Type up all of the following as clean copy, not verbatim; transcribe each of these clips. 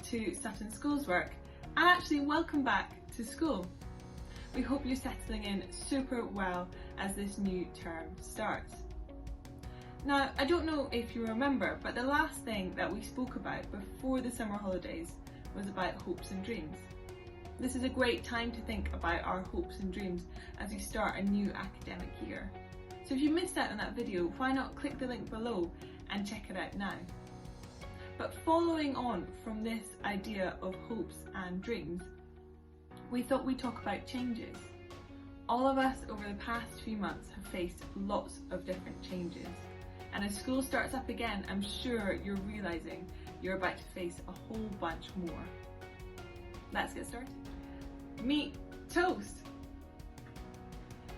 to Sutton Schoolswork, and actually welcome back to school. We hope you're settling in super well as this new term starts. Now, I don't know if you remember, but the last thing that we spoke about before the summer holidays was about hopes and dreams. This is a great time to think about our hopes and dreams as we start a new academic year. So if you missed out on that video, why not click the link below and check it out now. But following on from this idea of hopes and dreams, we thought we'd talk about changes. All of us over the past few months have faced lots of different changes. And as school starts up again, I'm sure you're realising you're about to face a whole bunch more. Let's get started. Meet Toast!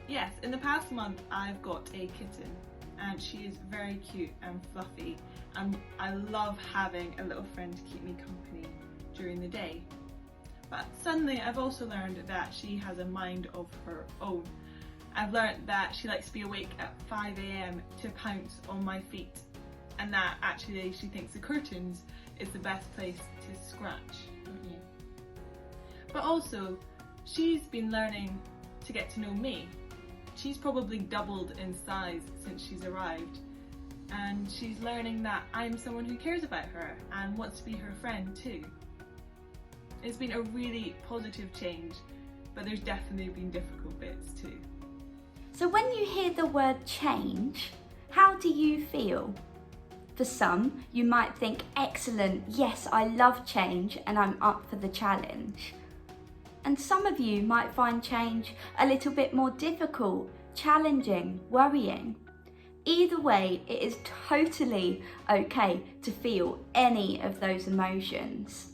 Yes, in the past month I've got a kitten and she is very cute and fluffy, and I love having a little friend to keep me company during the day. But suddenly I've also learned that she has a mind of her own. I've learned that she likes to be awake at 5 AM to pounce on my feet, and that actually she thinks the curtains is the best place to scratch. But also, she's been learning to get to know me. She's probably doubled in size since she's arrived, and she's learning that I'm someone who cares about her and wants to be her friend too. It's been a really positive change, but there's definitely been difficult bits too. So when you hear the word change, how do you feel? For some, you might think, excellent, yes, I love change and I'm up for the challenge. And some of you might find change a little bit more difficult, challenging, worrying. Either way, it is totally okay to feel any of those emotions.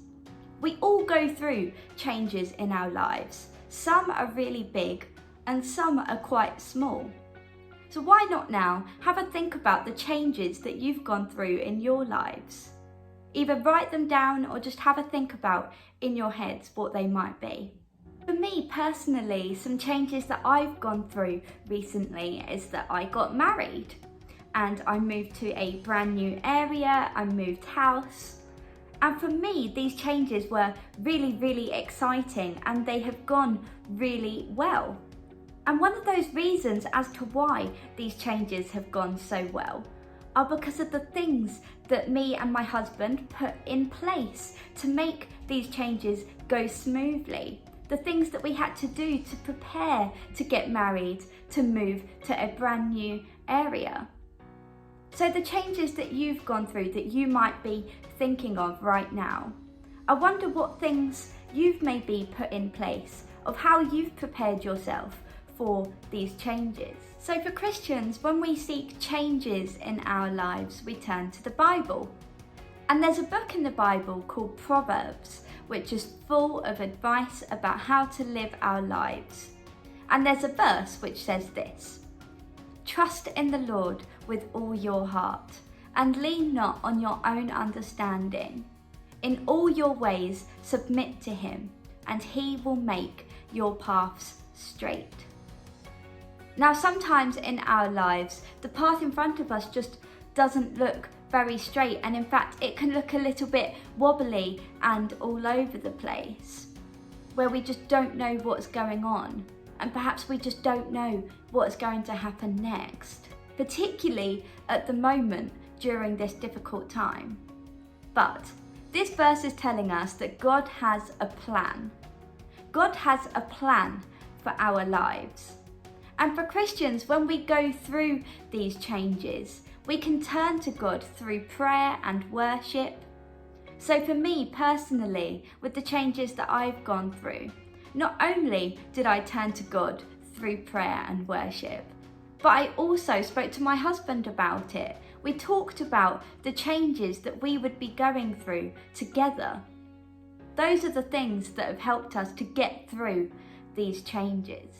We all go through changes in our lives. Some are really big and some are quite small. So why not now have a think about the changes that you've gone through in your lives? Either write them down or just have a think about in your heads what they might be. For me personally, some changes that I've gone through recently is that I got married and I moved to a brand new area, I moved house. And for me, these changes were really, really exciting and they have gone really well. And one of those reasons as to why these changes have gone so well are because of the things that me and my husband put in place to make these changes go smoothly. The things that we had to do to prepare to get married, to move to a brand new area. So the changes that you've gone through that you might be thinking of right now, I wonder what things you've maybe put in place, of how you've prepared yourself for these changes. So for Christians, when we seek changes in our lives, we turn to the Bible. And there's a book in the Bible called Proverbs, which is full of advice about how to live our lives. And there's a verse which says this: "Trust in the Lord with all your heart, and lean not on your own understanding. In all your ways submit to him, and he will make your paths straight." Now sometimes in our lives, the path in front of us just doesn't look very straight, and in fact it can look a little bit wobbly and all over the place, where we just don't know what's going on, and perhaps we just don't know what's going to happen next, particularly at the moment during this difficult time. But this verse is telling us that God has a plan. God has a plan for our lives. And for Christians, when we go through these changes, we can turn to God through prayer and worship. So for me personally, with the changes that I've gone through, not only did I turn to God through prayer and worship, but I also spoke to my husband about it. We talked about the changes that we would be going through together. Those are the things that have helped us to get through these changes.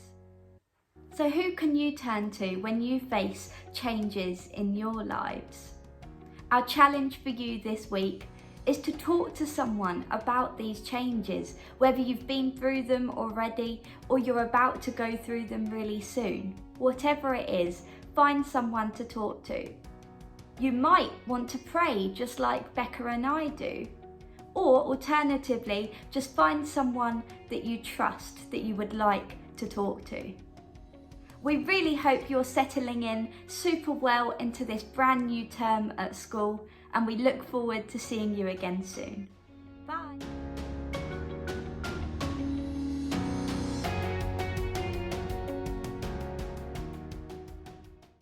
So who can you turn to when you face changes in your lives? Our challenge for you this week is to talk to someone about these changes, whether you've been through them already or you're about to go through them really soon. Whatever it is, find someone to talk to. You might want to pray just like Becca and I do, Or alternatively, just find someone that you trust, that you would like to talk to. We really hope you're settling in super well into this brand new term at school, and we look forward to seeing you again soon.